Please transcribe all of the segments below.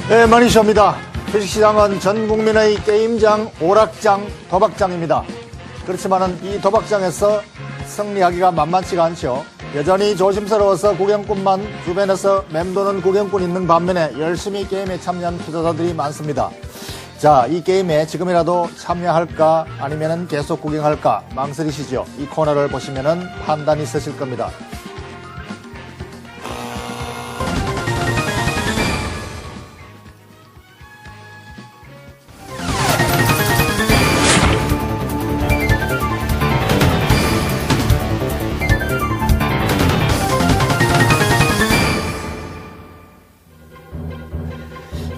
네, 머니쇼입니다. 주식시장은 전 국민의 게임장, 오락장, 도박장입니다. 그렇지만은 이 도박장에서 승리하기가 만만치가 않죠. 여전히 조심스러워서 구경꾼만 주변에서 맴도는 구경꾼 있는 반면에 열심히 게임에 참여한 투자자들이 많습니다. 자, 이 게임에 지금이라도 참여할까 아니면은 계속 구경할까 망설이시죠? 이 코너를 보시면은 판단이 있으실 겁니다.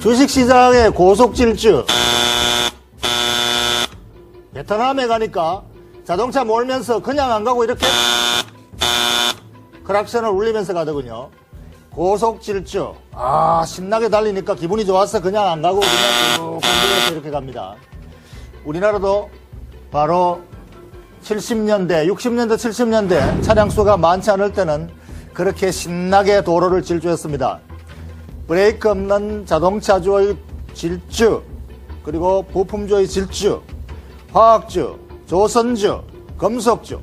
주식시장의 고속질주. 베트남에 가니까 자동차 몰면서 그냥 안 가고 이렇게 크락션을 울리면서 가더군요. 고속질주. 신나게 달리니까 기분이 좋아서 그냥 안 가고 그냥 쭉 흔들려서 이렇게 갑니다. 우리나라도 바로 70년대, 60년대, 70년대 차량 수가 많지 않을 때는 그렇게 신나게 도로를 질주했습니다. 브레이크 없는 자동차주의 질주, 그리고 부품주의 질주, 화학주, 조선주, 금속주.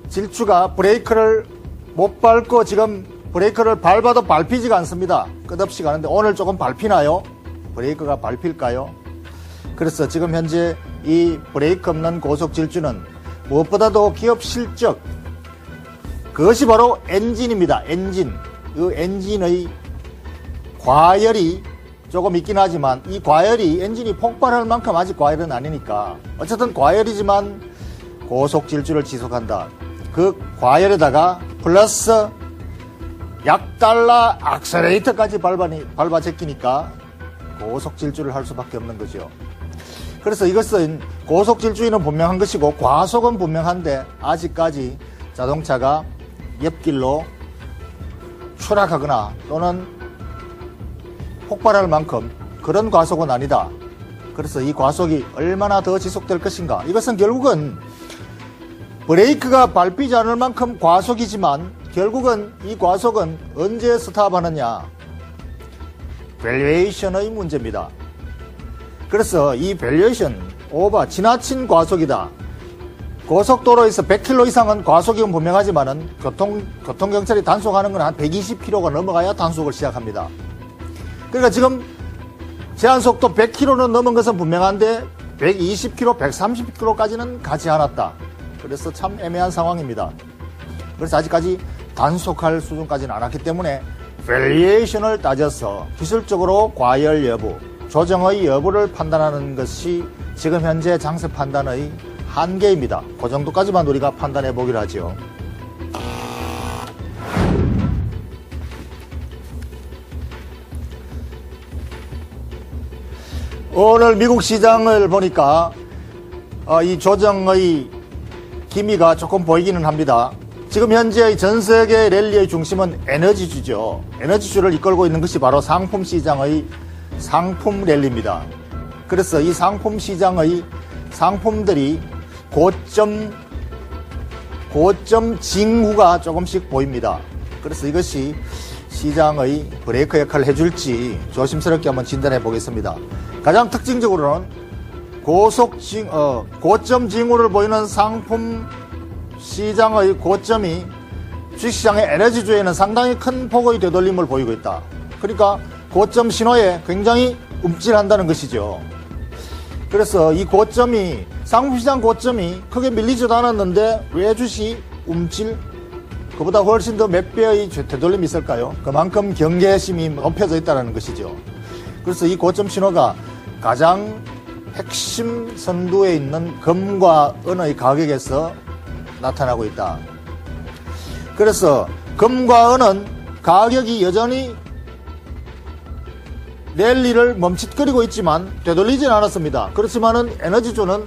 질주가 브레이크를 못 밟고 지금 브레이크를 밟아도 밟히지가 않습니다. 끝없이 가는데 오늘 조금 밟히나요? 브레이크가 밟힐까요? 그래서 지금 현재 이 브레이크 없는 고속 질주는 무엇보다도 기업 실적, 그것이 바로 엔진입니다. 엔진. 이 엔진의 과열이 조금 있긴 하지만 이 과열이 엔진이 폭발할 만큼 아직 과열은 아니니까 어쨌든 과열이지만 고속 질주를 지속한다. 그 과열에다가 플러스 약달러 악셀레이터까지 밟아 제끼니까 고속 질주를 할 수밖에 없는 거죠. 그래서 이것은 고속 질주는 분명한 것이고 과속은 분명한데 아직까지 자동차가 옆길로 추락하거나 또는 폭발할 만큼 그런 과속은 아니다. 그래서 이 과속이 얼마나 더 지속될 것인가. 이것은 결국은 브레이크가 밟히지 않을 만큼 과속이지만 결국은 이 과속은 언제 스탑하느냐. 밸류에이션의 문제입니다. 그래서 이 밸류에이션 오버 지나친 과속이다. 고속도로에서 100km 이상은 과속이면 분명하지만은 교통경찰이 단속하는 건 한 120km가 넘어가야 단속을 시작합니다. 그러니까 지금 제한속도 100km는 넘은 것은 분명한데 120km, 130km까지는 가지 않았다. 그래서 참 애매한 상황입니다. 그래서 아직까지 단속할 수준까지는 안 왔기 때문에 밸류에이션을 따져서 기술적으로 과열 여부, 조정의 여부를 판단하는 것이 지금 현재 장세 판단의 한계입니다. 그 정도까지만 우리가 판단해 보기로 하죠. 오늘 미국 시장을 보니까 이 조정의 기미가 조금 보이기는 합니다. 지금 현재 전 세계 랠리의 중심은 에너지주죠. 에너지주를 이끌고 있는 것이 바로 상품 시장의 상품 랠리입니다. 그래서 이 상품 시장의 상품들이 고점 징후가 조금씩 보입니다. 그래서 이것이 시장의 브레이크 역할을 해줄지 조심스럽게 한번 진단해 보겠습니다. 가장 특징적으로는 고점 징후를 보이는 상품 시장의 고점이 주식시장의 에너지주에는 상당히 큰 폭의 되돌림을 보이고 있다. 그러니까 고점 신호에 굉장히 움찔한다는 것이죠. 그래서 이 고점이 상품시장 고점이 크게 밀리지도 않았는데 왜 주식이 움찔? 그보다 훨씬 더 몇 배의 되돌림이 있을까요? 그만큼 경계심이 높여져 있다는 것이죠. 그래서 이 고점 신호가 가장 핵심 선두에 있는 금과 은의 가격에서 나타나고 있다. 그래서 금과 은은 가격이 여전히 랠리를 멈칫거리고 있지만 되돌리지는 않았습니다. 그렇지만은 에너지주는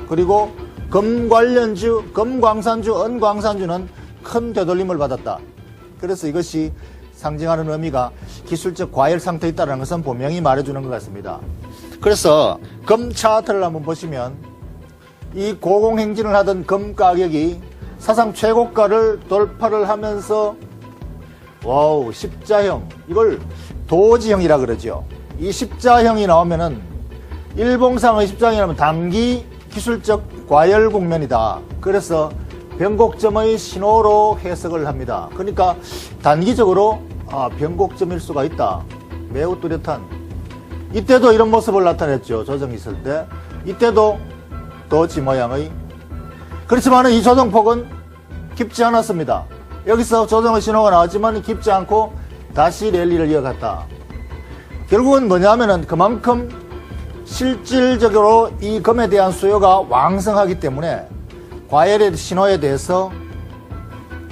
그리고 금 관련주, 금광산주, 은광산주는 큰 되돌림을 받았다. 그래서 이것이 상징하는 의미가 기술적 과열 상태에 있다는 것은 분명히 말해주는 것 같습니다. 그래서 금 차트를 한번 보시면 이 고공행진을 하던 금 가격이 사상 최고가를 돌파를 하면서 와우, 십자형, 이걸 도지형이라 그러죠. 이 십자형이 나오면은 일봉상의 십자형이라면 단기 기술적 과열 국면이다. 그래서 변곡점의 신호로 해석을 합니다. 그러니까 단기적으로 변곡점일 수가 있다. 매우 뚜렷한. 이때도 이런 모습을 나타냈죠. 조정이 있을 때. 이때도 도지 모양의. 그렇지만 이 조정폭은 깊지 않았습니다. 여기서 조정의 신호가 나왔지만 깊지 않고 다시 랠리를 이어갔다. 결국은 뭐냐면은 그만큼 실질적으로 이 금에 대한 수요가 왕성하기 때문에 과열의 신호에 대해서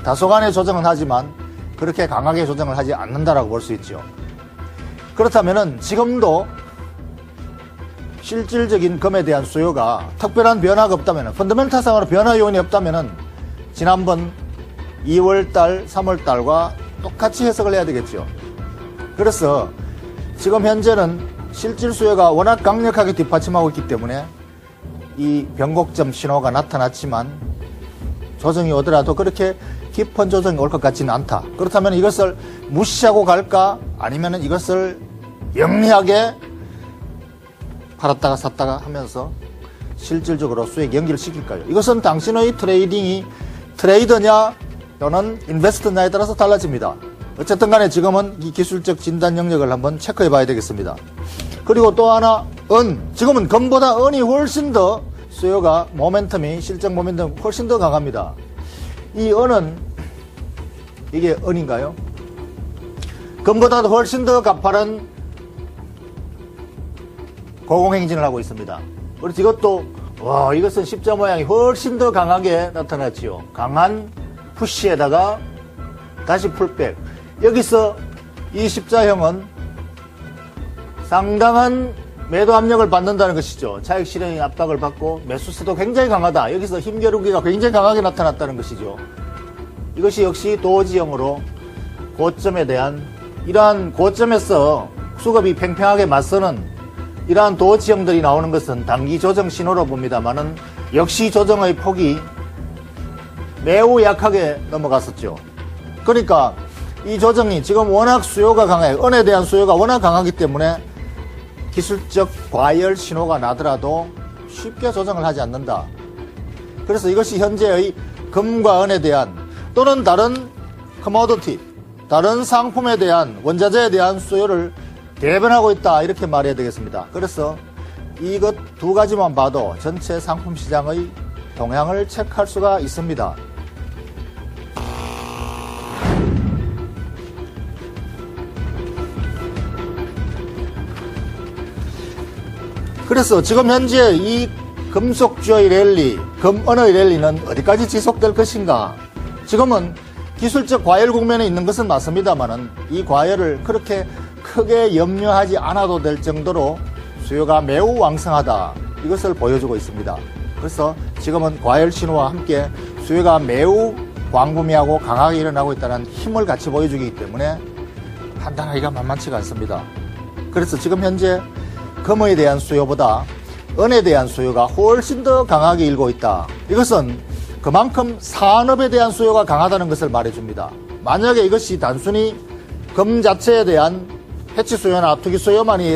다소간의 조정은 하지만 그렇게 강하게 조정을 하지 않는다라고 볼 수 있죠. 그렇다면은 지금도 실질적인 금에 대한 수요가 특별한 변화가 없다면, 펀더멘탈상으로 변화 요인이 없다면 지난번 2월달, 3월달과 똑같이 해석을 해야 되겠죠. 그래서 지금 현재는 실질 수요가 워낙 강력하게 뒷받침하고 있기 때문에 이 변곡점 신호가 나타났지만 조정이 오더라도 그렇게 깊은 조정이 올 것 같지는 않다. 그렇다면 이것을 무시하고 갈까? 아니면 이것을 영리하게 팔았다가 샀다가 하면서 실질적으로 수익 연기를 시킬까요? 이것은 당신의 트레이딩이 트레이더냐 또는 인베스터냐에 따라서 달라집니다. 어쨌든 간에 지금은 이 기술적 진단 영역을 한번 체크해 봐야 되겠습니다. 그리고 또 하나, 지금은 금보다 은이 훨씬 더 수요가 모멘텀이 실적 모멘텀이 훨씬 더 강합니다. 이 은은 이게 은인가요? 금보다도 훨씬 더 가파른 고공행진을 하고 있습니다. 그래서 이것도 이것은 십자 모양이 훨씬 더 강하게 나타났지요. 강한 푸시에다가 다시 풀백. 여기서 이 십자형은 상당한 매도 압력을 받는다는 것이죠. 차익 실현의 압박을 받고 매수세도 굉장히 강하다. 여기서 힘겨루기가 굉장히 강하게 나타났다는 것이죠. 이것이 역시 도지형으로 고점에 대한 이러한 고점에서 수급이 팽팽하게 맞서는 이러한 도지형들이 나오는 것은 단기 조정 신호로 봅니다만은 역시 조정의 폭이 매우 약하게 넘어갔었죠. 그러니까 이 조정이 지금 워낙 수요가 강해요. 은에 대한 수요가 워낙 강하기 때문에 기술적 과열 신호가 나더라도 쉽게 조정을 하지 않는다. 그래서 이것이 현재의 금과 은에 대한 또는 다른 커머디티, 다른 상품에 대한 원자재에 대한 수요를 대변하고 있다. 이렇게 말해야 되겠습니다. 그래서 이것 두 가지만 봐도 전체 상품 시장의 동향을 체크할 수가 있습니다. 그래서 지금 현재 이 금속주의 랠리, 금은의 랠리는 어디까지 지속될 것인가? 지금은 기술적 과열 국면에 있는 것은 맞습니다만은 이 과열을 그렇게 크게 염려하지 않아도 될 정도로 수요가 매우 왕성하다. 이것을 보여주고 있습니다. 그래서 지금은 과열 신호와 함께 수요가 매우 광범위하고 강하게 일어나고 있다는 힘을 같이 보여주기 때문에 판단하기가 만만치가 않습니다. 그래서 지금 현재 금에 대한 수요보다 은에 대한 수요가 훨씬 더 강하게 일고 있다. 이것은 그만큼 산업에 대한 수요가 강하다는 것을 말해줍니다. 만약에 이것이 단순히 금 자체에 대한 해치 수요나 투기 수요만이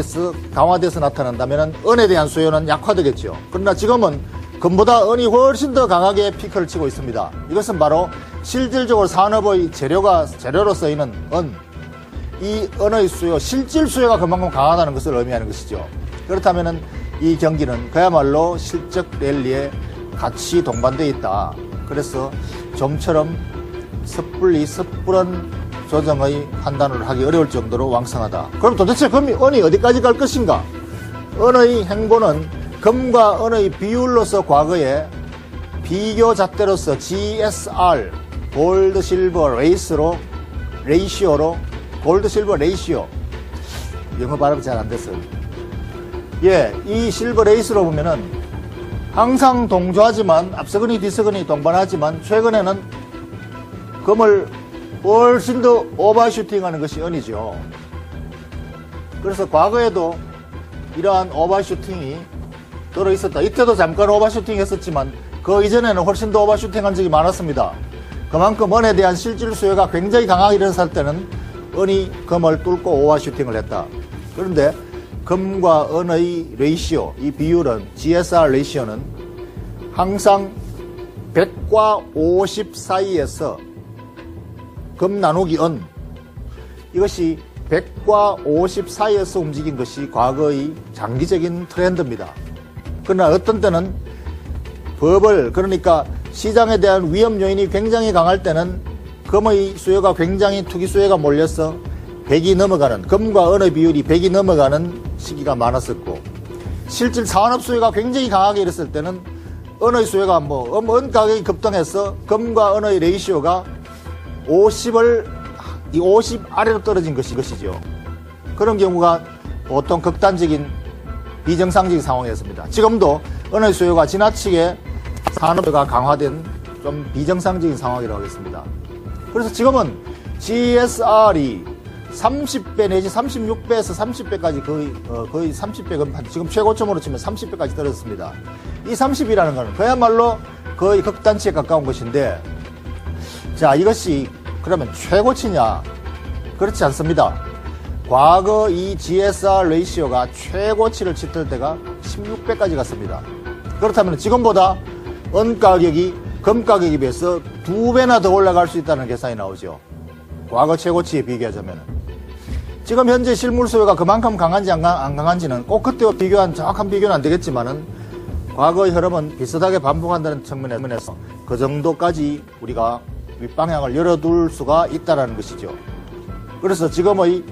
강화돼서 나타난다면 은에 대한 수요는 약화되겠죠. 그러나 지금은 금보다 은이 훨씬 더 강하게 피크를 치고 있습니다. 이것은 바로 실질적으로 산업의 재료로 쓰이는 이 은의 수요, 실질 수요가 그만큼 강하다는 것을 의미하는 것이죠. 그렇다면 이 경기는 그야말로 실적 랠리에 같이 동반되어 있다. 그래서 좀처럼 섣부른 조정의 판단을 하기 어려울 정도로 왕성하다. 그럼 도대체 은이 어디까지 갈 것인가? 은의 행보는 금과 은의 비율로서 과거에 비교 잣대로서 GSR, 골드 실버 레이시오로 골드 실버 레이시오. 영어 발음이 잘 안 됐어요. 이 실버 레이스로 보면은 항상 동조하지만 앞서거니 뒤서거니 동반하지만 최근에는 금을 훨씬 더 오버슈팅하는 것이 은이죠. 그래서 과거에도 이러한 오버슈팅이 들어있었다. 이때도 잠깐 오버슈팅 했었지만 그 이전에는 훨씬 더 오버슈팅한 적이 많았습니다. 그만큼 은에 대한 실질 수요가 굉장히 강하게 일어났을 때는 은이 금을 뚫고 오버슈팅을 했다. 그런데 금과 은의 레이시오, 이 비율은 GSR 레이시오는 항상 100과 50 사이에서 금 나누기 은, 이것이 100과 50 사이에서 움직인 것이 과거의 장기적인 트렌드입니다. 그러나 어떤 때는 버블, 그러니까 시장에 대한 위험 요인이 굉장히 강할 때는 금의 수요가 굉장히 투기 수요가 몰려서 100이 넘어가는, 금과 은의 비율이 100이 넘어가는 시기가 많았었고, 실질 산업 수요가 굉장히 강하게 일었을 때는 은의 수요가 은 가격이 급등해서 금과 은의 레이시오가 50 아래로 떨어진 것이죠. 그런 경우가 보통 극단적인 비정상적인 상황이었습니다. 지금도 은의 수요가 지나치게 산업가 강화된 좀 비정상적인 상황이라고 하겠습니다. 그래서 지금은 GSR이 30배 내지 36배에서 30배까지 거의 30배, 지금 최고점으로 치면 30배까지 떨어졌습니다. 이 30이라는 것은 그야말로 거의 극단치에 가까운 것인데, 자, 이것이 그러면 최고치냐? 그렇지 않습니다. 과거 이 GSR 레이시오가 최고치를 치를 때가 16배까지 갔습니다. 그렇다면 지금보다 은 가격이 금 가격에 비해서 2배나 더 올라갈 수 있다는 계산이 나오죠. 과거 최고치에 비교하자면. 지금 현재 실물 수요가 그만큼 강한지 안 강한지는 꼭 그때와 정확한 비교는 안 되겠지만은 과거의 흐름은 비슷하게 반복한다는 측면에서 그 정도까지 우리가 윗방향을 열어둘 수가 있다는 것이죠. 그래서 지금의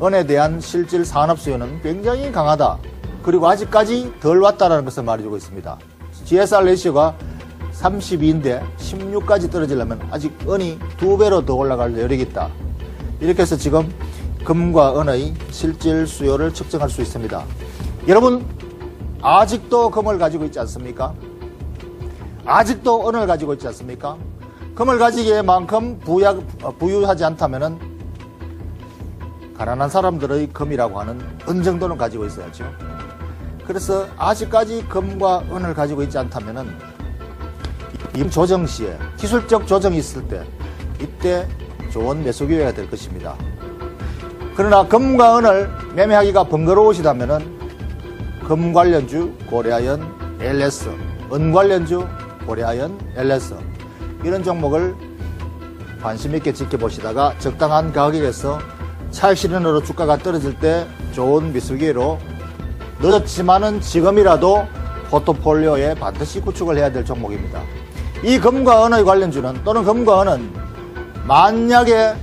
은에 대한 실질 산업 수요는 굉장히 강하다. 그리고 아직까지 덜 왔다는 것을 말해주고 있습니다. GSR 레이시오가 32인데 16까지 떨어지려면 아직 은이 2배로 더 올라갈 여력이 있다. 이렇게 해서 지금 금과 은의 실질 수요를 측정할 수 있습니다. 여러분, 아직도 금을 가지고 있지 않습니까? 아직도 은을 가지고 있지 않습니까? 금을 가지기에만큼 부유하지 않다면은 가난한 사람들의 금이라고 하는 은 정도는 가지고 있어야죠. 그래서 아직까지 금과 은을 가지고 있지 않다면은 이 조정 시에 기술적 조정이 있을 때 이때 좋은 매수 기회가 될 것입니다. 그러나 금과 은을 매매하기가 번거로우시다면은 금 관련주 고려아연 LS, 은 관련주 고려아연 LS 이런 종목을 관심 있게 지켜보시다가 적당한 가격에서 차익 실현으로 주가가 떨어질 때 좋은 매수 기회로 늦었지만은 지금이라도 포트폴리오에 반드시 구축을 해야 될 종목입니다. 이 금과 은의 관련주는 또는 금과 은은 만약에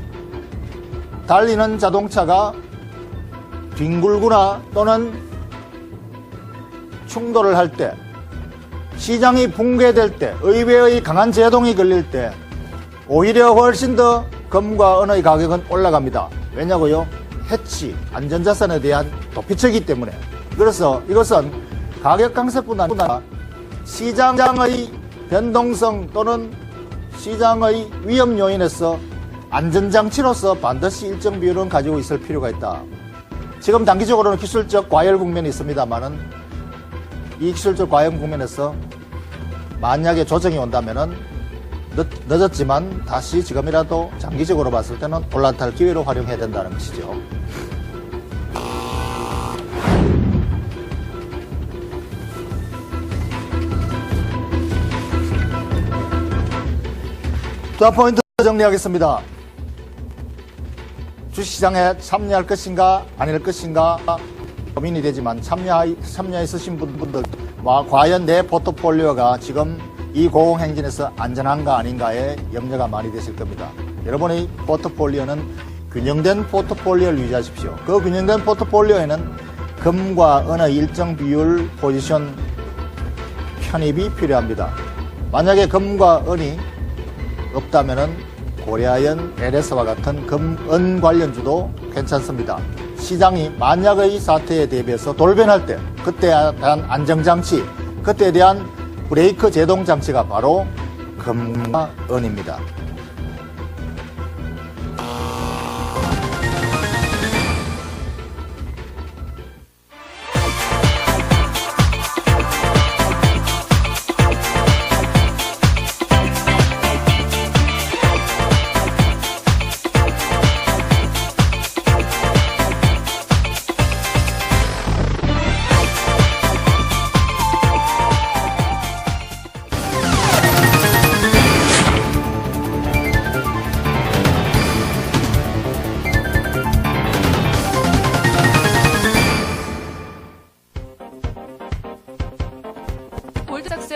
달리는 자동차가 뒹굴거나 또는 충돌을 할 때, 시장이 붕괴될 때, 의외의 강한 제동이 걸릴 때 오히려 훨씬 더 금과 은의 가격은 올라갑니다. 왜냐고요? 해치, 안전자산에 대한 도피처이기 때문에. 그래서 이것은 가격 강세뿐 아니라 시장의 변동성 또는 시장의 위험 요인에서 안전장치로서 반드시 일정 비율은 가지고 있을 필요가 있다. 지금 단기적으로는 기술적 과열 국면이 있습니다만은 이 기술적 과열 국면에서 만약에 조정이 온다면은 늦었지만 다시 지금이라도 장기적으로 봤을 때는 올라탈 기회로 활용해야 된다는 것이죠. 자, 포인트 정리하겠습니다. 주식시장에 참여할 것인가 아닐 것인가 고민이 되지만 참여했으신 분들 과연 내 포트폴리오가 지금 이 고공행진에서 안전한가 아닌가에 염려가 많이 되실 겁니다. 여러분의 포트폴리오는 균형된 포트폴리오를 유지하십시오. 그 균형된 포트폴리오에는 금과 은의 일정 비율 포지션 편입이 필요합니다. 만약에 금과 은이 없다면은 고려아연 LS와 같은 금, 은 관련주도 괜찮습니다. 시장이 만약의 사태에 대비해서 돌변할 때 그때에 대한 안정장치, 그때에 대한 브레이크 제동장치가 바로 금과 은입니다.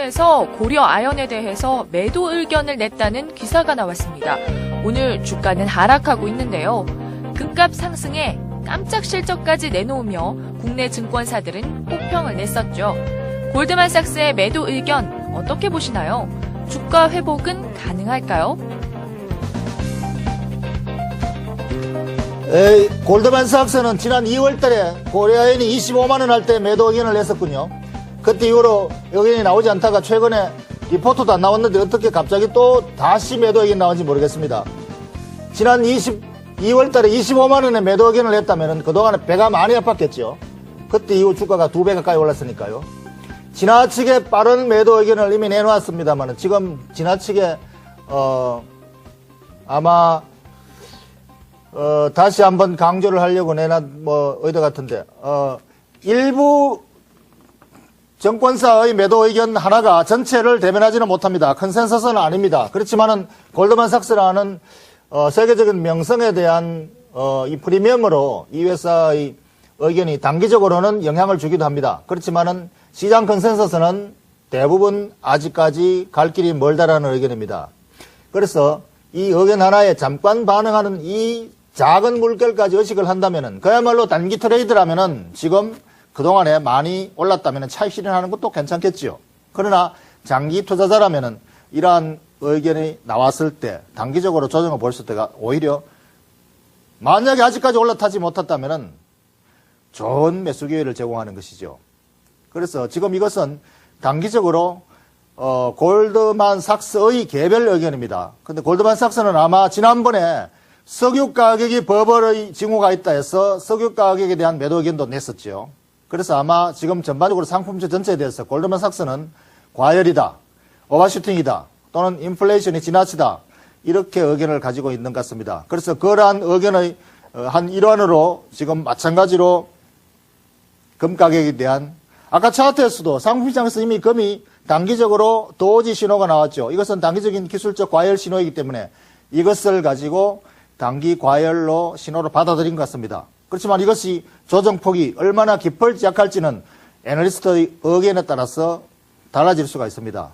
골드만삭스에서 고려 아연에 대해서 매도 의견을 냈다는 기사가 나왔습니다. 오늘 주가는 하락하고 있는데요. 금값 상승에 깜짝 실적까지 내놓으며 국내 증권사들은 호평을 냈었죠. 골드만삭스의 매도 의견 어떻게 보시나요? 주가 회복은 가능할까요? 골드만삭스는 지난 2월 달에 고려아연이 25만 원 할 때 매도 의견을 냈었군요. 그때 이후로 의견이 나오지 않다가 최근에 리포트도 안 나왔는데 어떻게 갑자기 또 다시 매도 의견이 나온지 모르겠습니다. 지난 2월 달에 25만 원에 매도 의견을 냈다면 그동안에 배가 많이 아팠겠죠. 그때 이후 주가가 2배 가까이 올랐으니까요. 지나치게 빠른 매도 의견을 이미 내놓았습니다만 지금 지나치게 아마 다시 한번 강조를 하려고 내놨 의도 같은데 일부 정권사의 매도 의견 하나가 전체를 대변하지는 못합니다. 컨센서스는 아닙니다. 그렇지만은 골드만삭스라는 세계적인 명성에 대한 이 프리미엄으로 이 회사의 의견이 단기적으로는 영향을 주기도 합니다. 그렇지만은 시장 컨센서스는 대부분 아직까지 갈 길이 멀다라는 의견입니다. 그래서 이 의견 하나에 잠깐 반응하는 이 작은 물결까지 의식을 한다면은 그야말로 단기 트레이드라면은 지금 그동안에 많이 올랐다면은 차익 실현하는 것도 괜찮겠지요. 그러나 장기 투자자라면은 이러한 의견이 나왔을 때 단기적으로 조정을 보였을 때가 오히려 만약에 아직까지 올라타지 못했다면은 좋은 매수 기회를 제공하는 것이죠. 그래서 지금 이것은 단기적으로 골드만삭스의 개별 의견입니다. 근데 골드만삭스는 아마 지난번에 석유 가격이 버블의 징후가 있다 해서 석유 가격에 대한 매도 의견도 냈었죠. 그래서 아마 지금 전반적으로 상품주 전체에 대해서 골드만삭스는 과열이다, 오버슈팅이다, 또는 인플레이션이 지나치다 이렇게 의견을 가지고 있는 것 같습니다. 그래서 그러한 의견의 한 일환으로 지금 마찬가지로 금 가격에 대한 아까 차트에서도 상품시장에서 이미 금이 단기적으로 도지 신호가 나왔죠. 이것은 단기적인 기술적 과열 신호이기 때문에 이것을 가지고 단기 과열로 신호를 받아들인 것 같습니다. 그렇지만 이것이 조정폭이 얼마나 깊을지 약할지는 애널리스트의 의견에 따라서 달라질 수가 있습니다.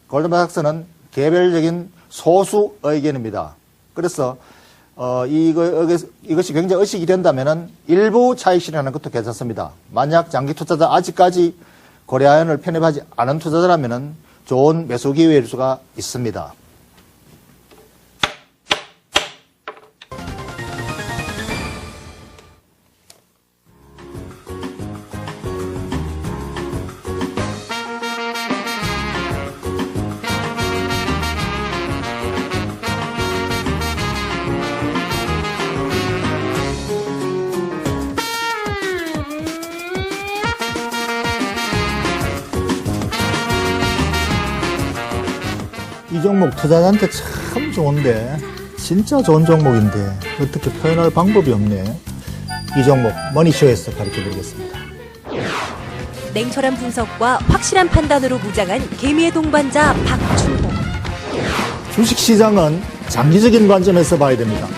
골드만삭스는 개별적인 소수 의견입니다. 그래서 이것이 굉장히 의식이 된다면은 일부 차익 실현하는 것도 괜찮습니다. 만약 장기 투자자 아직까지 고려아연을 편입하지 않은 투자자라면은 좋은 매수 기회일 수가 있습니다. 이 종목 투자자한테 참 좋은데 진짜 좋은 종목인데 어떻게 표현할 방법이 없네. 이 종목 머니쇼에서 가르쳐드리겠습니다. 냉철한 분석과 확실한 판단으로 무장한 개미의 동반자 박준호. 주식시장은 장기적인 관점에서 봐야 됩니다.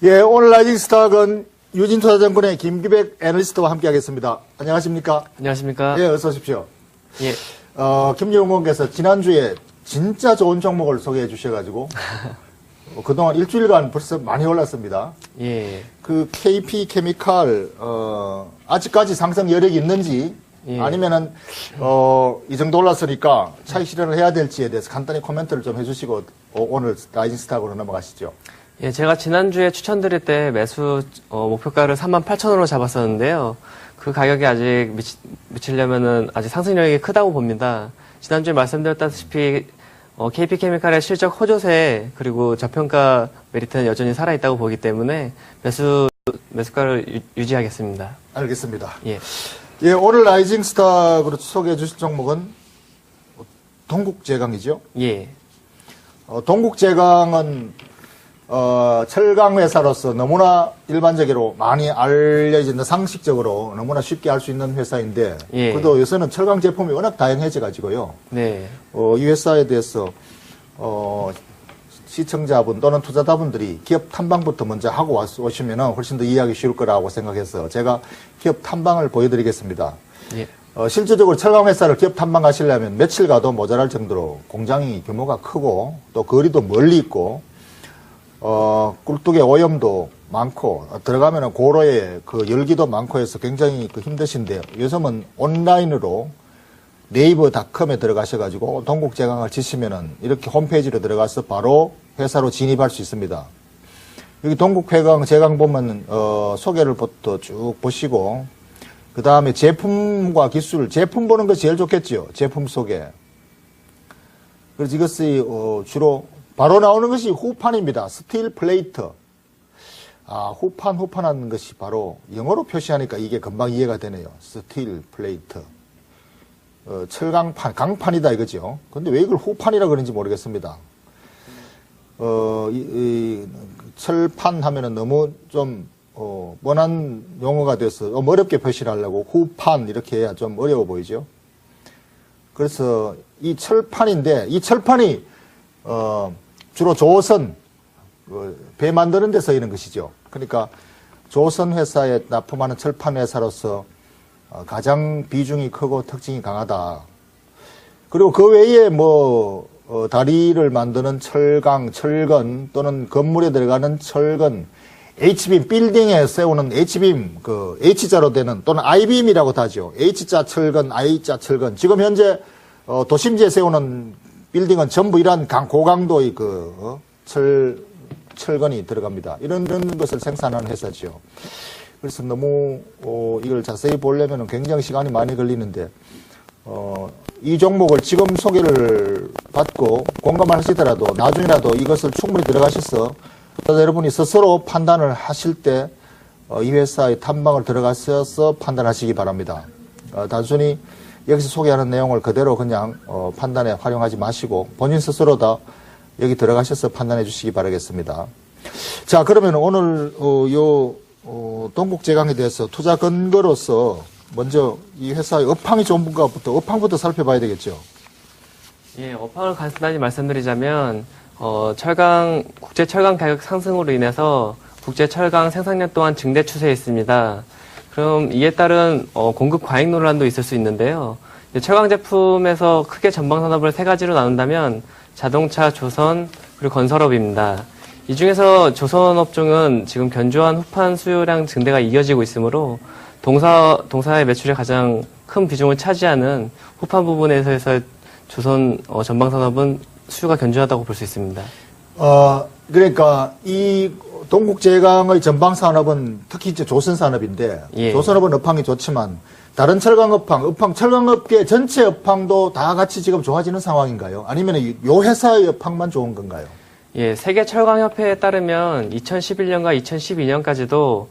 예, 오늘 라이징 스탁은 유진투자증권의 김기백 애널리스트와 함께 하겠습니다. 안녕하십니까? 안녕하십니까? 예, 어서 오십시오. 예. 김영웅 의원께서 지난주에 진짜 좋은 종목을 소개해 주셔가지고, 그동안 일주일간 벌써 많이 올랐습니다. 예. 그 KP 케미칼, 아직까지 상승 여력이 있는지, 예. 아니면은, 이 정도 올랐으니까 차익 실현을 해야 될지에 대해서 간단히 코멘트를 좀 해주시고, 오늘 라이징 스탁으로 넘어가시죠. 예, 제가 지난주에 추천드릴 때 매수 목표가를 38,000원으로 잡았었는데요. 그 가격이 아직 미치려면은 아직 상승력이 크다고 봅니다. 지난주에 말씀드렸다시피 KP케미칼의 실적 호조세 그리고 저평가 메리트는 여전히 살아있다고 보기 때문에 매수가를 유지하겠습니다. 알겠습니다. 예. 예, 오늘 라이징 스탁으로 소개해 주실 종목은 동국제강이죠? 예. 동국제강은 철강 회사로서 너무나 일반적으로 많이 알려진 상식적으로 너무나 쉽게 알 수 있는 회사인데, 예. 그래도 요새는 철강 제품이 워낙 다양해져 가지고요. 네. 이 회사에 대해서 시청자분 또는 투자자분들이 기업 탐방부터 먼저 하고 오시면 훨씬 더 이해하기 쉬울 거라고 생각해서 제가 기업 탐방을 보여드리겠습니다. 예. 실질적으로 철강회사를 기업 탐방 가시려면 며칠 가도 모자랄 정도로 공장이 규모가 크고 또 거리도 멀리 있고 꿀뚝에 오염도 많고 들어가면은 고로에 그 열기도 많고 해서 굉장히 힘드신데 요즘은 온라인으로 네이버닷컴에 들어가셔가지고 동국제강을 치시면은 이렇게 홈페이지로 들어가서 바로 회사로 진입할 수 있습니다. 여기 동국제강 보면 소개를부터 쭉 보시고 그 다음에 제품과 기술, 제품 보는 것이 제일 좋겠죠. 제품 소개. 그래서 이것이 주로 바로 나오는 것이 후판입니다. 스틸 플레이트. 후판하는 것이 바로 영어로 표시하니까 이게 금방 이해가 되네요. 스틸 플레이트. 철강판, 강판이다 이거죠. 근데 왜 이걸 후판이라 그런지 모르겠습니다. 철판 하면은 너무 좀 원한 용어가 돼서 어렵게 표시를 하려고 후판 이렇게 해야 좀 어려워 보이죠. 그래서 이 철판인데 이 철판이 주로 조선 배 만드는 데 쓰이는 것이죠. 그러니까 조선 회사에 납품하는 철판 회사로서 가장 비중이 크고 특징이 강하다. 그리고 그 외에 다리를 만드는 철강, 철근 또는 건물에 들어가는 철근, H빔, 빌딩에 세우는 H빔, H자로 되는 또는 I빔이라고도 하죠. H자 철근, I자 철근. 지금 현재 도심지에 세우는 빌딩은 전부 이러한 고강도의 철근이 들어갑니다. 이런 것을 생산하는 회사죠. 그래서 너무 이걸 자세히 보려면 굉장히 시간이 많이 걸리는데 이 종목을 지금 소개를 받고 공감을 하시더라도 나중에라도 이것을 충분히 들어가셔서 여러분이 스스로 판단을 하실 때 이 회사의 탐방을 들어가셔서 판단하시기 바랍니다. 단순히 여기서 소개하는 내용을 그대로 그냥 판단에 활용하지 마시고 본인 스스로 다 여기 들어가셔서 판단해 주시기 바라겠습니다. 자, 그러면 오늘 동국제강에 대해서 투자 근거로서 먼저 이 회사의 업황이 좋은 분가부터 업황부터 살펴봐야 되겠죠. 예, 업황을 간단히 말씀드리자면 국제 철강 가격 상승으로 인해서 국제 철강 생산량 또한 증대 추세에 있습니다. 그럼 이에 따른 공급 과잉 논란도 있을 수 있는데요. 철강 제품에서 크게 전방 산업을 세 가지로 나눈다면 자동차, 조선, 그리고 건설업입니다. 이 중에서 조선 업종은 지금 견조한 후판 수요량 증대가 이어지고 있으므로 동사의 매출에 가장 큰 비중을 차지하는 후판 부분에서 조선 전방 산업은 수요가 견조하다고 볼 수 있습니다. 그러니까 이 동국제강의 전방 산업은 특히 이제 조선 산업인데 예. 조선업은 업황이 좋지만 다른 철강 업황, 철강업계 전체 업황도 다 같이 지금 좋아지는 상황인가요? 아니면 이 회사의 업황만 좋은 건가요? 예, 세계 철강협회에 따르면 2011년과 2012년까지도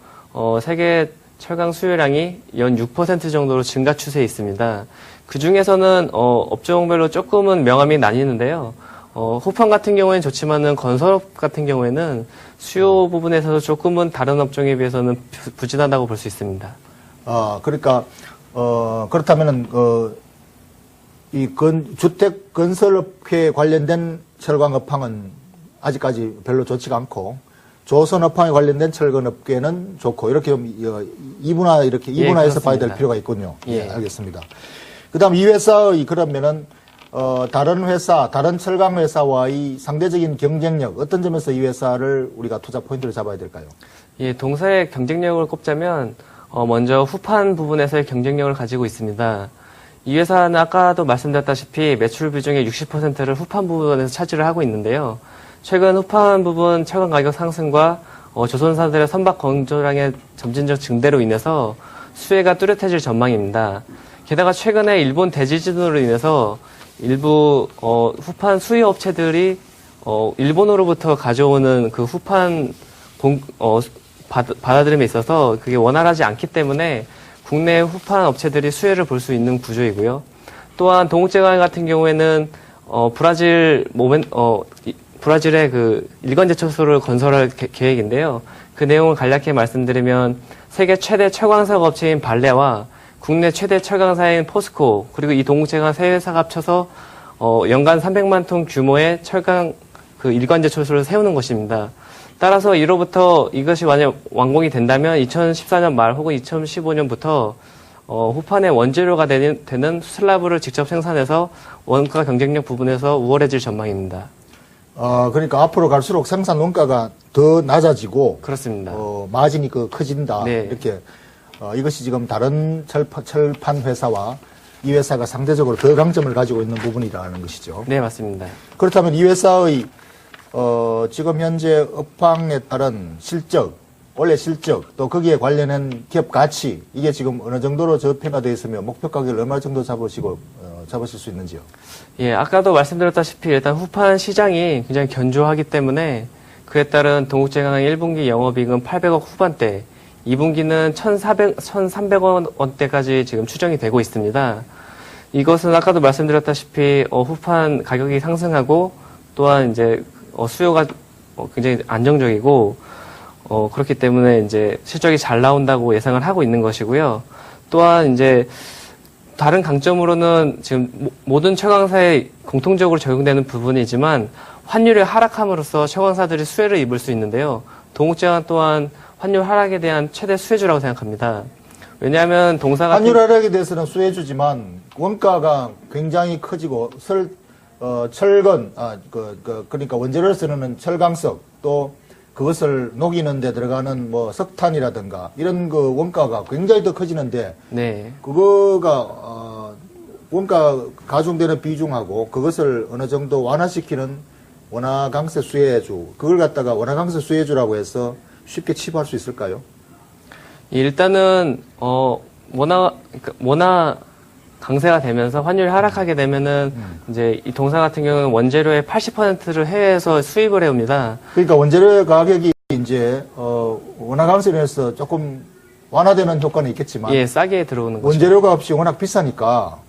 세계 철강 수요량이 연 6% 정도로 증가 추세에 있습니다. 그 중에서는 업종별로 조금은 명암이 나뉘는데요. 후판 같은 경우에는 좋지만은 건설업 같은 경우에는 수요 부분에서 조금은 다른 업종에 비해서는 부진하다고 볼 수 있습니다. 그러니까 그렇다면은 이 주택 건설업회에 관련된 철강 업황은 아직까지 별로 좋지가 않고 조선 업황에 관련된 철근업계는 좋고 이렇게 이분화해서 봐야 될 필요가 있군요. 예, 알겠습니다. 그다음 이 회사의 그러면은 다른 철강 회사와의 상대적인 경쟁력 어떤 점에서 이 회사를 우리가 투자 포인트를 잡아야 될까요? 예, 동사의 경쟁력을 꼽자면 먼저 후판 부분에서의 경쟁력을 가지고 있습니다. 이 회사는 아까도 말씀드렸다시피 매출 비중의 60%를 후판 부분에서 차지를 하고 있는데요. 최근 후판 부분 철강 가격 상승과 조선사들의 선박 건조량의 점진적 증대로 인해서 수혜가 뚜렷해질 전망입니다. 게다가 최근에 일본 대지진으로 인해서 일부 후판 수요 업체들이 일본으로부터 가져오는 그 후판 받아들임에 있어서 그게 원활하지 않기 때문에 국내 후판 업체들이 수혜를 볼 수 있는 구조이고요. 또한 동국제강 같은 경우에는 브라질 브라질의 그 일관 제철소를 건설할 계획인데요. 그 내용을 간략히 말씀드리면 세계 최대 철광석 업체인 발레와 국내 최대 철강사인 포스코 그리고 이 동국제강 세 회사가 합쳐서 연간 300만 톤 규모의 철강 그 일관 제철소를 세우는 것입니다. 따라서 이로부터 이것이 만약 완공이 된다면 2014년 말 혹은 2015년부터 후판의 원재료가 되는 슬라브를 직접 생산해서 원가 경쟁력 부분에서 우월해질 전망입니다. 그러니까 앞으로 갈수록 생산 원가가 더 낮아지고 그렇습니다. 마진이 커진다. 네. 이렇게 이것이 지금 다른 철판 회사와 이 회사가 상대적으로 더 강점을 가지고 있는 부분이라는 것이죠. 네, 맞습니다. 그렇다면 이 회사의 지금 현재 업황에 따른 실적, 원래 실적, 또 거기에 관련한 기업 가치, 이게 지금 어느 정도로 저평가 되어 있으며 목표 가격을 얼마 정도 잡으실 수 있는지요? 예, 아까도 말씀드렸다시피 일단 후판 시장이 굉장히 견조하기 때문에 그에 따른 동국제강의 1분기 영업이익은 800억 후반대, 2분기는 1,300원 원대까지 지금 추정이 되고 있습니다. 이것은 아까도 말씀드렸다시피 후판 가격이 상승하고 또한 이제 수요가 굉장히 안정적이고 그렇기 때문에 이제 실적이 잘 나온다고 예상을 하고 있는 것이고요. 또한 이제 다른 강점으로는 지금 모든 철강사에 공통적으로 적용되는 부분이지만 환율이 하락함으로써 철강사들이 수혜를 입을 수 있는데요. 동국제강 또한 환율 하락에 대한 최대 수혜주라고 생각합니다. 왜냐하면 동사가 환율 하락에 대해서는 수혜주지만 원가가 굉장히 커지고 철건 그러니까 원재료를 쓰는 철강석 또 그것을 녹이는 데 들어가는 뭐 석탄이라든가 이런 그 원가가 굉장히 더 커지는데 네. 그거가 원가 가중되는 비중하고 그것을 어느 정도 완화시키는 원화강세 수혜주 그걸 갖다가 원화강세 수혜주라고 해서 쉽게 치부할 수 있을까요? 일단은 원화 강세가 되면서 환율이 하락하게 되면은 이제 이 동사 같은 경우는 원재료의 80%를 해외에서 수입을 해옵니다. 그러니까 원재료 가격이 이제 원화 강세로 해서 조금 완화되는 효과는 있겠지만 예, 싸게 들어오는 거죠. 원재료 값이 워낙 비싸니까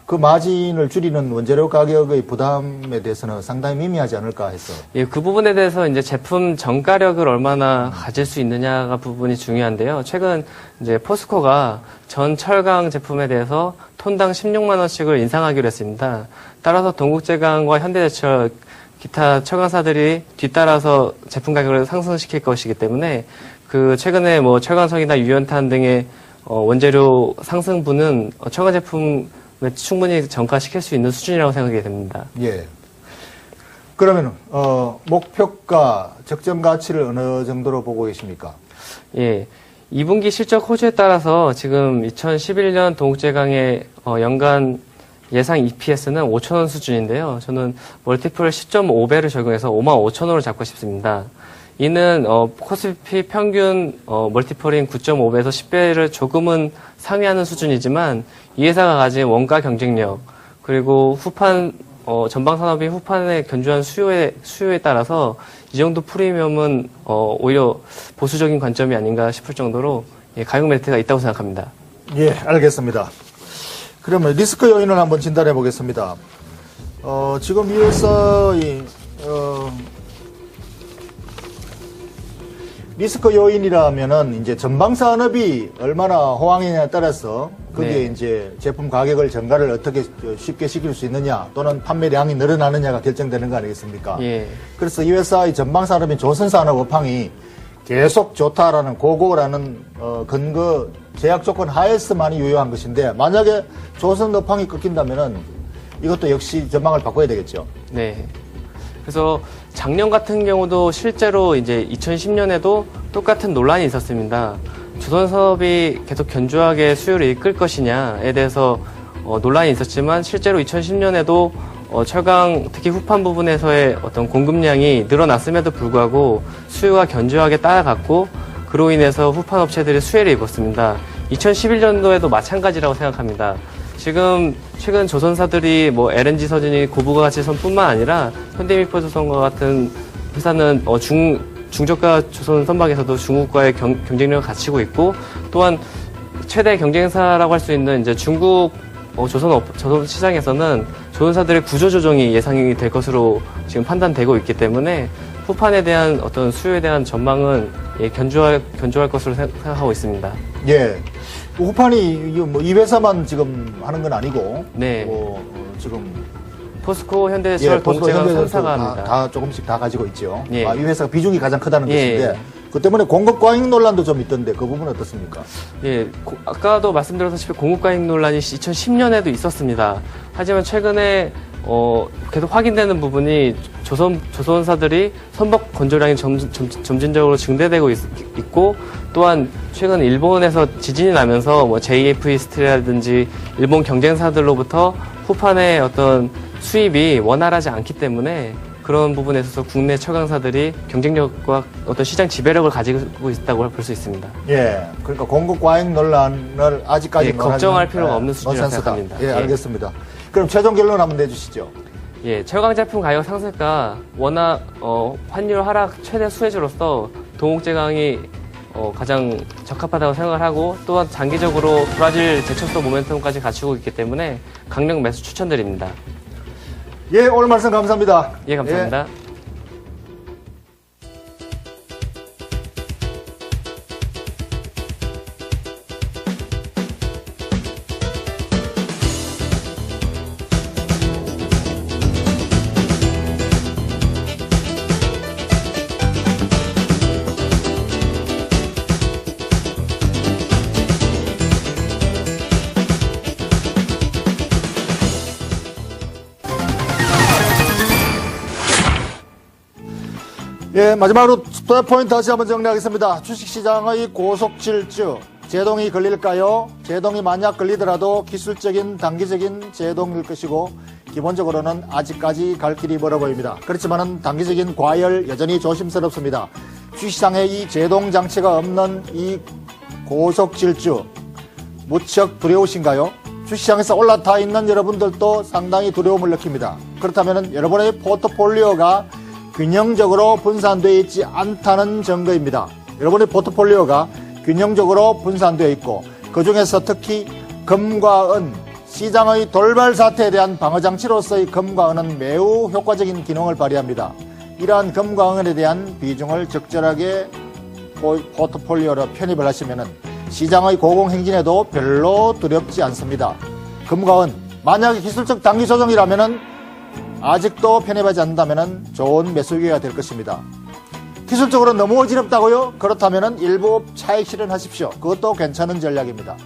그 마진을 줄이는 원재료 가격의 부담에 대해서는 상당히 미미하지 않을까 해서. 예, 그 부분에 대해서 이제 제품 정가력을 얼마나 가질 수 있느냐가 부분이 중요한데요. 최근 이제 포스코가 전 철강 제품에 대해서 톤당 16만 원씩을 인상하기로 했습니다. 따라서 동국제강과 현대제철 기타 철강사들이 뒤따라서 제품 가격을 상승시킬 것이기 때문에 그 최근에 뭐 철강석이나 유연탄 등의 원재료 상승분은 철강 제품 충분히 전가시킬 수 있는 수준이라고 생각이 됩니다. 예. 그러면 목표가 적정 가치를 어느 정도로 보고 계십니까? 예. 2분기 실적 호주에 따라서 지금 2011년 동국제강의 연간 예상 EPS는 5,000원 수준인데요. 저는 멀티플 10.5배를 적용해서 55,000원을 잡고 싶습니다. 이는 코스피 평균 멀티플인 9.5배에서 10배를 조금은 상회하는 수준이지만 이 회사가 가진 원가 경쟁력 그리고 후판 전방 산업이 후판의 견조한 수요에 따라서 이 정도 프리미엄은 오히려 보수적인 관점이 아닌가 싶을 정도로 가격 메리트가 있다고 생각합니다. 예, 알겠습니다. 그러면 리스크 요인을 한번 진단해 보겠습니다. 지금 이 회사의 리스크 요인이라면은 이제 전방 산업이 얼마나 호황이냐에 따라서 거기에 네. 이제 제품 가격을 전가를 어떻게 쉽게 시킬 수 있느냐 또는 판매량이 늘어나느냐가 결정되는 거 아니겠습니까? 예. 그래서 이 회사의 전방 산업인 조선산업 업황이 계속 좋다라는 고고라는 근거 제약 조건 하에서만이 유효한 것인데 만약에 조선 업황이 꺾인다면은 이것도 역시 전망을 바꿔야 되겠죠. 네. 그래서 작년 같은 경우도 실제로 이제 2010년에도 똑같은 논란이 있었습니다. 조선사업이 계속 견조하게 수요를 이끌 것이냐에 대해서 논란이 있었지만 실제로 2010년에도 철강 특히 후판 부분에서의 어떤 공급량이 늘어났음에도 불구하고 수요가 견조하게 따라갔고 그로 인해서 후판 업체들이 수혜를 입었습니다. 2011년도에도 마찬가지라고 생각합니다. 지금 최근 조선사들이 뭐 LNG 서진이 고부가치선뿐만 아니라 현대미포조선과 같은 회사는 중저가 조선 선박에서도 중국과의 경쟁력을 갖추고 있고 또한 최대 경쟁사라고 할 수 있는 이제 중국 조선 시장에서는 조선사들의 구조조정이 예상이 될 것으로 지금 판단되고 있기 때문에 후판에 대한 어떤 수요에 대한 전망은 견조할 것으로 생각하고 있습니다. 예. 후판이 이 회사만 지금 하는 건 아니고, 네. 지금 포스코, 현대제철, 동제강 3사가 합니다. 다 조금씩 다 가지고 있죠. 예. 이 회사가 비중이 가장 크다는 예. 것인데, 그 때문에 공급 과잉 논란도 좀 있던데 그 부분은 어떻습니까? 예, 아까도 말씀드렸다시피 공급과잉 논란이 2010년에도 있었습니다. 하지만 최근에 계속 확인되는 부분이 조선사들이 선박 건조량이 점진적으로 증대되고 있고, 또한 최근 일본에서 지진이 나면서 JF 스틸이라든지 일본 경쟁사들로부터 후판의 어떤 수입이 원활하지 않기 때문에 그런 부분에 있어서 국내 철강사들이 경쟁력과 어떤 시장 지배력을 가지고 있다고 볼 수 있습니다. 예. 그러니까 공급 과잉 논란을 아직까지 걱정할 필요가 없는 수준이라고 생각합니다. 예, 알겠습니다. 그럼 최종 결론 한번 내주시죠. 예, 철강 제품 가격 상승가 워낙 환율 하락 최대 수혜주로서 동옥제강이 가장 적합하다고 생각을 하고, 또한 장기적으로 브라질 제철소 모멘텀까지 갖추고 있기 때문에 강력 매수 추천드립니다. 예, 오늘 말씀 감사합니다. 예, 감사합니다. 예, 마지막으로 스토리 포인트 다시 한번 정리하겠습니다. 주식시장의 고속질주, 제동이 걸릴까요? 제동이 만약 걸리더라도 기술적인 단기적인 제동일 것이고, 기본적으로는 아직까지 갈 길이 멀어 보입니다. 그렇지만은 단기적인 과열 여전히 조심스럽습니다. 주식시장에 이 제동 장치가 없는 이 고속질주, 무척 두려우신가요? 주식시장에서 올라타 있는 여러분들도 상당히 두려움을 느낍니다. 그렇다면 여러분의 포트폴리오가 균형적으로 분산되어 있지 않다는 증거입니다. 여러분의 포트폴리오가 균형적으로 분산되어 있고, 그 중에서 특히 금과 은, 시장의 돌발 사태에 대한 방어장치로서의 금과 은은 매우 효과적인 기능을 발휘합니다. 이러한 금과 은에 대한 비중을 적절하게 포트폴리오로 편입을 하시면 시장의 고공행진에도 별로 두렵지 않습니다. 금과 은, 만약에 기술적 단기 조정이라면 아직도 편입하지 않는다면 좋은 매수 기회가 될 것입니다. 기술적으로 너무 어지럽다고요? 그렇다면 일부 차익 실현하십시오. 그것도 괜찮은 전략입니다.